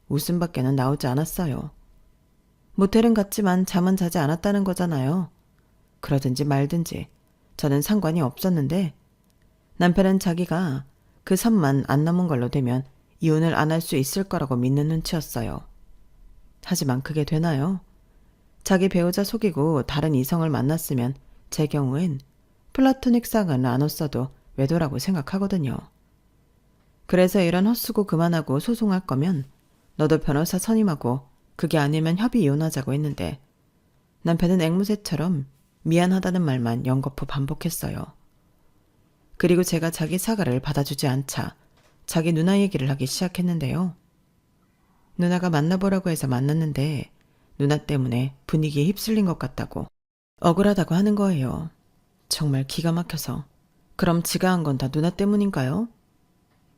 웃음밖에는 나오지 않았어요. 모텔은 갔지만 잠은 자지 않았다는 거잖아요. 그러든지 말든지 저는 상관이 없었는데 남편은 자기가 그 선만 안 넘은 걸로 되면 이혼을 안 할 수 있을 거라고 믿는 눈치였어요. 하지만 그게 되나요? 자기 배우자 속이고 다른 이성을 만났으면 제 경우엔 플라토닉 사랑을 나눴어도 외도라고 생각하거든요. 그래서 이런 헛수고 그만하고 소송할 거면 너도 변호사 선임하고 그게 아니면 협의 이혼하자고 했는데 남편은 앵무새처럼 미안하다는 말만 연거푸 반복했어요. 그리고 제가 자기 사과를 받아주지 않자 자기 누나 얘기를 하기 시작했는데요. 누나가 만나보라고 해서 만났는데 누나 때문에 분위기에 휩쓸린 것 같다고 억울하다고 하는 거예요. 정말 기가 막혀서. 그럼 지가 한 건 다 누나 때문인가요?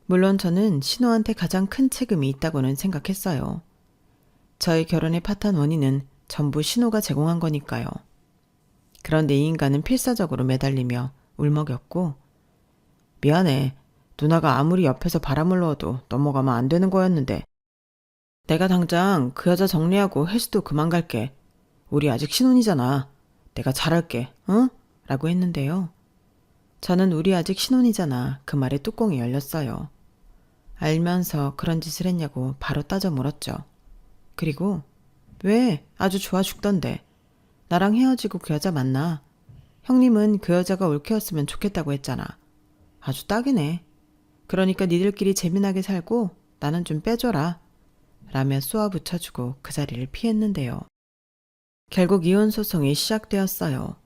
물론 저는 신우한테 가장 큰 책임이 있다고는 생각했어요. 저희 결혼의 파탄 원인은 전부 신우가 제공한 거니까요. 그런데 이 인간은 필사적으로 매달리며 울먹였고, 미안해. 누나가 아무리 옆에서 바람을 넣어도 넘어가면 안 되는 거였는데. 내가 당장 그 여자 정리하고 헬스도 그만 갈게. 우리 아직 신혼이잖아. 내가 잘할게. 응? 라고 했는데요. 저는 우리 아직 신혼이잖아. 그 말에 뚜껑이 열렸어요. 알면서 그런 짓을 했냐고 바로 따져 물었죠. 그리고 왜? 아주 좋아 죽던데. 나랑 헤어지고 그 여자 만나. 형님은 그 여자가 올케였으면 좋겠다고 했잖아. 아주 딱이네. 그러니까 니들끼리 재미나게 살고 나는 좀 빼줘라. 라며 쏘아 붙여주고 그 자리를 피했는데요. 결국 이혼 소송이 시작되었어요.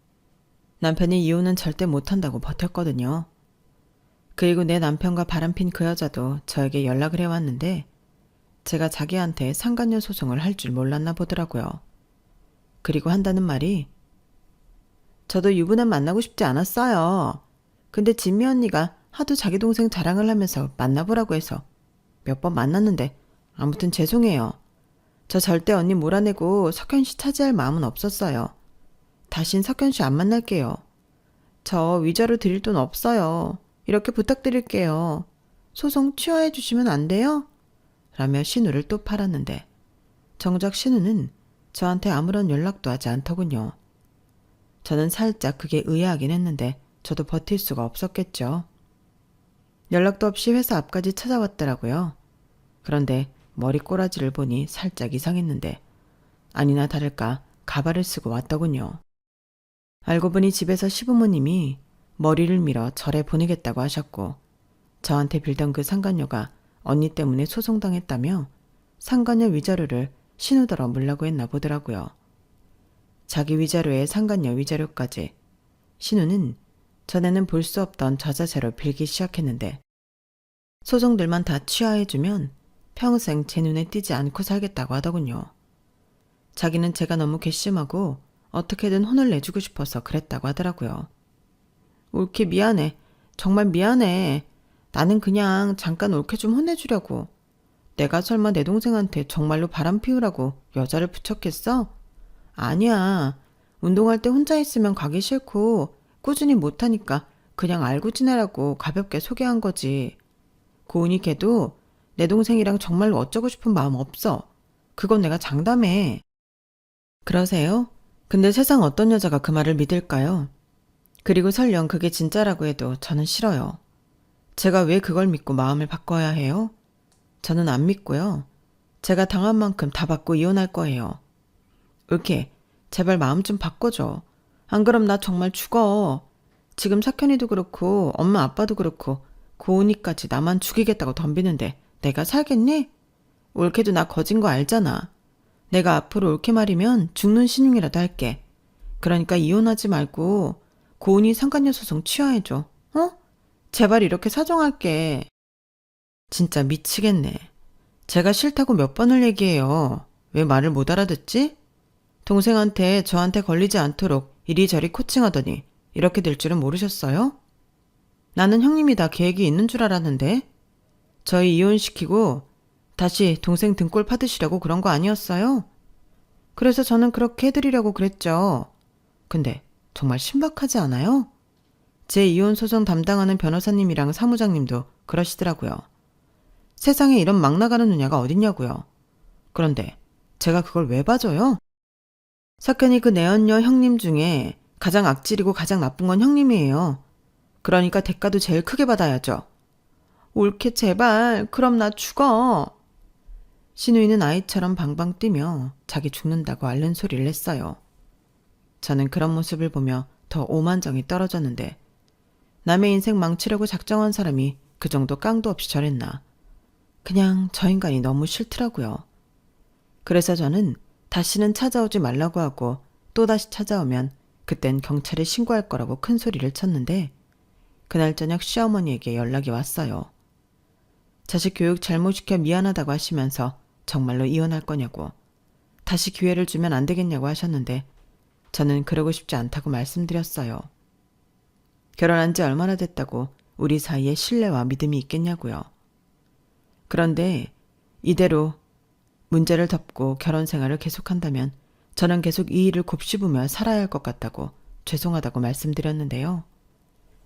남편이 이혼은 절대 못한다고 버텼거든요. 그리고 내 남편과 바람핀 그 여자도 저에게 연락을 해왔는데 제가 자기한테 상간녀 소송을 할 줄 몰랐나 보더라고요. 그리고 한다는 말이 저도 유부남 만나고 싶지 않았어요. 근데 진미 언니가 하도 자기 동생 자랑을 하면서 만나보라고 해서 몇 번 만났는데 아무튼 죄송해요. 저 절대 언니 몰아내고 석현 씨 차지할 마음은 없었어요. 다신 석현 씨 안 만날게요. 저 위자료 드릴 돈 없어요. 이렇게 부탁드릴게요. 소송 취하해 주시면 안 돼요? 라며 신우를 또 팔았는데 정작 신우는 저한테 아무런 연락도 하지 않더군요. 저는 살짝 그게 의아하긴 했는데 저도 버틸 수가 없었겠죠. 연락도 없이 회사 앞까지 찾아왔더라고요. 그런데 머리 꼬라지를 보니 살짝 이상했는데 아니나 다를까 가발을 쓰고 왔더군요. 알고 보니 집에서 시부모님이 머리를 밀어 절에 보내겠다고 하셨고 저한테 빌던 그 상간녀가 언니 때문에 소송당했다며 상간녀 위자료를 신우더러 물라고 했나 보더라고요. 자기 위자료에 상간녀 위자료까지 신우는 전에는 볼 수 없던 저자세로 빌기 시작했는데 소송들만 다 취하해주면 평생 제 눈에 띄지 않고 살겠다고 하더군요. 자기는 제가 너무 괘씸하고 어떻게든 혼을 내주고 싶어서 그랬다고 하더라고요. 옳게 미안해. 정말 미안해. 나는 그냥 잠깐 옳게 좀 혼내주려고. 내가 설마 내 동생한테 정말로 바람 피우라고 여자를 붙였겠어? 아니야. 운동할 때 혼자 있으면 가기 싫고 꾸준히 못하니까 그냥 알고 지내라고 가볍게 소개한 거지. 고은이 걔도 내 동생이랑 정말로 어쩌고 싶은 마음 없어. 그건 내가 장담해. 그러세요? 근데 세상 어떤 여자가 그 말을 믿을까요? 그리고 설령 그게 진짜라고 해도 저는 싫어요. 제가 왜 그걸 믿고 마음을 바꿔야 해요? 저는 안 믿고요. 제가 당한 만큼 다 받고 이혼할 거예요. 옳게 제발 마음 좀 바꿔줘. 안 그럼 나 정말 죽어. 지금 석현이도 그렇고 엄마 아빠도 그렇고 고은이까지 나만 죽이겠다고 덤비는데 내가 살겠니? 옳게도 나 거진 거 알잖아. 내가 앞으로 옳게 말이면 죽는 신용이라도 할게. 그러니까 이혼하지 말고 고은이 상간녀 소송 취하해줘. 어? 제발 이렇게 사정할게. 진짜 미치겠네. 제가 싫다고 몇 번을 얘기해요. 왜 말을 못 알아듣지? 동생한테 저한테 걸리지 않도록 이리저리 코칭하더니 이렇게 될 줄은 모르셨어요? 나는 형님이 다 계획이 있는 줄 알았는데 저희 이혼시키고 다시 동생 등골 파드시려고 그런 거 아니었어요? 그래서 저는 그렇게 해드리려고 그랬죠. 근데 정말 신박하지 않아요? 제 이혼 소송 담당하는 변호사님이랑 사무장님도 그러시더라고요. 세상에 이런 막 나가는 누냐가 어딨냐고요. 그런데 제가 그걸 왜 봐줘요? 석현이 그 내언녀 형님 중에 가장 악질이고 가장 나쁜 건 형님이에요. 그러니까 대가도 제일 크게 받아야죠. 옳게 제발 그럼 나 죽어. 신우이는 아이처럼 방방 뛰며 자기 죽는다고 앓는 소리를 냈어요. 저는 그런 모습을 보며 더 오만정이 떨어졌는데 남의 인생 망치려고 작정한 사람이 그 정도 깡도 없이 저랬나. 그냥 저 인간이 너무 싫더라고요. 그래서 저는 다시는 찾아오지 말라고 하고 또다시 찾아오면 그땐 경찰에 신고할 거라고 큰 소리를 쳤는데 그날 저녁 시어머니에게 연락이 왔어요. 자식 교육 잘못 시켜 미안하다고 하시면서 정말로 이혼할 거냐고 다시 기회를 주면 안 되겠냐고 하셨는데 저는 그러고 싶지 않다고 말씀드렸어요. 결혼한 지 얼마나 됐다고 우리 사이에 신뢰와 믿음이 있겠냐고요. 그런데 이대로 문제를 덮고 결혼 생활을 계속한다면 저는 계속 이 일을 곱씹으며 살아야 할 것 같다고 죄송하다고 말씀드렸는데요.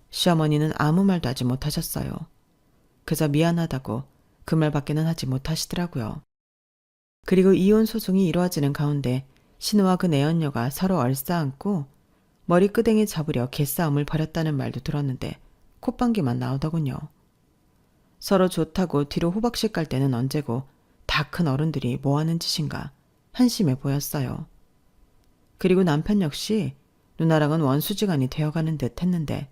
시어머니는 아무 말도 하지 못하셨어요. 그저 미안하다고 그 말밖에는 하지 못하시더라고요. 그리고 이혼 소송이 이루어지는 가운데 신우와 그 내연녀가 서로 얼싸안고 머리끄댕이 잡으려 개싸움을 벌였다는 말도 들었는데 콧방귀만 나오더군요. 서로 좋다고 뒤로 호박씨 깔 때는 언제고 다 큰 어른들이 뭐하는 짓인가 한심해 보였어요. 그리고 남편 역시 누나랑은 원수지간이 되어가는 듯 했는데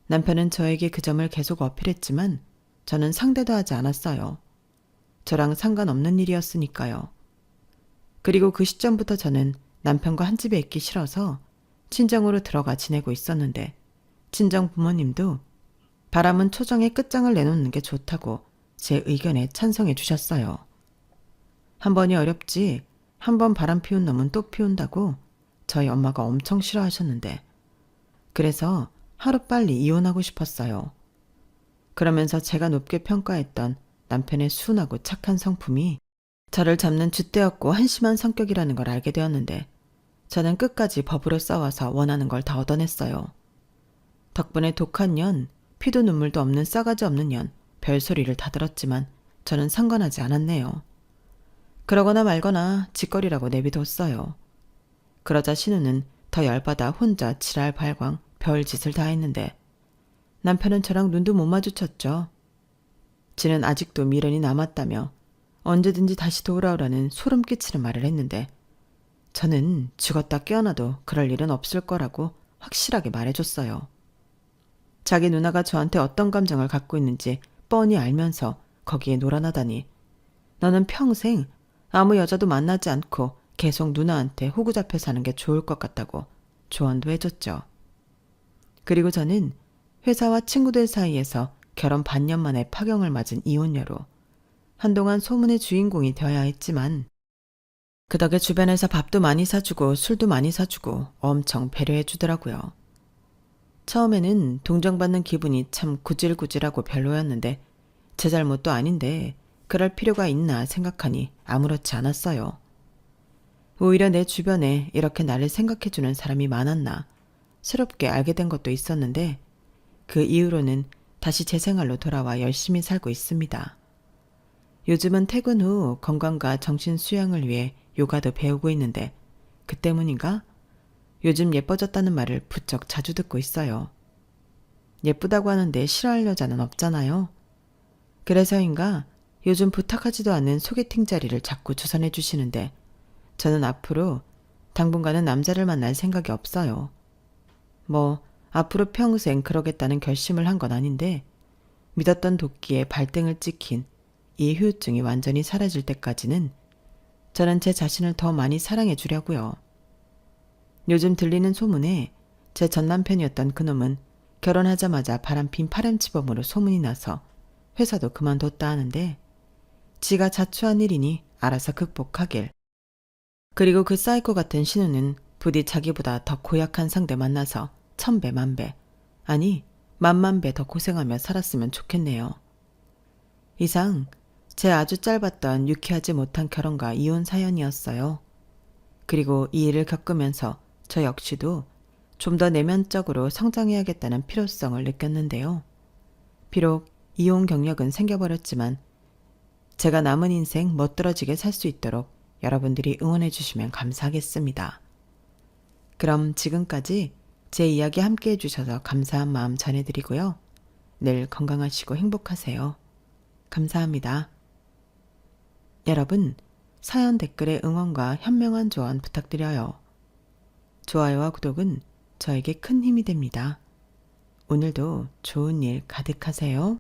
남편은 저에게 그 점을 계속 어필했지만 저는 상대도 하지 않았어요. 저랑 상관없는 일이었으니까요. 그리고 그 시점부터 저는 남편과 한 집에 있기 싫어서 친정으로 들어가 지내고 있었는데 친정 부모님도 바람은 초정의 끝장을 내놓는 게 좋다고 제 의견에 찬성해 주셨어요. 한 번이 어렵지 한 번 바람 피운 놈은 또 피운다고 저희 엄마가 엄청 싫어하셨는데 그래서 하루빨리 이혼하고 싶었어요. 그러면서 제가 높게 평가했던 남편의 순하고 착한 성품이 저를 잡는 줏대였고 한심한 성격이라는 걸 알게 되었는데 저는 끝까지 법으로 싸워서 원하는 걸 다 얻어냈어요. 덕분에 독한 년, 피도 눈물도 없는 싸가지 없는 년, 별소리를 다 들었지만 저는 상관하지 않았네요. 그러거나 말거나 짓거리라고 내비뒀어요. 그러자 신우는 더 열받아 혼자 지랄 발광 별짓을 다 했는데 남편은 저랑 눈도 못 마주쳤죠. 지는 아직도 미련이 남았다며 언제든지 다시 돌아오라는 소름 끼치는 말을 했는데 저는 죽었다 깨어나도 그럴 일은 없을 거라고 확실하게 말해줬어요. 자기 누나가 저한테 어떤 감정을 갖고 있는지 뻔히 알면서 거기에 놀아나다니 너는 평생 아무 여자도 만나지 않고 계속 누나한테 호구 잡혀 사는 게 좋을 것 같다고 조언도 해줬죠. 그리고 저는 회사와 친구들 사이에서 결혼 반년 만에 파경을 맞은 이혼녀로 한동안 소문의 주인공이 되어야 했지만 그 덕에 주변에서 밥도 많이 사주고 술도 많이 사주고 엄청 배려해 주더라고요. 처음에는 동정받는 기분이 참 구질구질하고 별로였는데 제 잘못도 아닌데 그럴 필요가 있나 생각하니 아무렇지 않았어요. 오히려 내 주변에 이렇게 나를 생각해주는 사람이 많았나 새롭게 알게 된 것도 있었는데 그 이후로는 다시 제 생활로 돌아와 열심히 살고 있습니다. 요즘은 퇴근 후 건강과 정신 수양을 위해 요가도 배우고 있는데 그 때문인가? 요즘 예뻐졌다는 말을 부쩍 자주 듣고 있어요. 예쁘다고 하는데 싫어할 여자는 없잖아요. 그래서인가 요즘 부탁하지도 않는 소개팅 자리를 자꾸 주선해 주시는데 저는 앞으로 당분간은 남자를 만날 생각이 없어요. 뭐 앞으로 평생 그러겠다는 결심을 한 건 아닌데 믿었던 도끼에 발등을 찍힌 이 후유증이 완전히 사라질 때까지는 저는 제 자신을 더 많이 사랑해 주려고요. 요즘 들리는 소문에 제 전남편이었던 그놈은 결혼하자마자 바람핀 파렴치범으로 소문이 나서 회사도 그만뒀다 하는데 지가 자초한 일이니 알아서 극복하길. 그리고 그 사이코 같은 신우는 부디 자기보다 더 고약한 상대 만나서 천배 만배 아니 만만배 더 고생하며 살았으면 좋겠네요. 이상 제 아주 짧았던 유쾌하지 못한 결혼과 이혼 사연이었어요. 그리고 이 일을 겪으면서 저 역시도 좀 더 내면적으로 성장해야겠다는 필요성을 느꼈는데요. 비록 이혼 경력은 생겨버렸지만 제가 남은 인생 멋들어지게 살 수 있도록 여러분들이 응원해 주시면 감사하겠습니다. 그럼 지금까지 제 이야기 함께 해주셔서 감사한 마음 전해드리고요. 늘 건강하시고 행복하세요. 감사합니다. 여러분, 사연 댓글에 응원과 현명한 조언 부탁드려요. 좋아요와 구독은 저에게 큰 힘이 됩니다. 오늘도 좋은 일 가득하세요.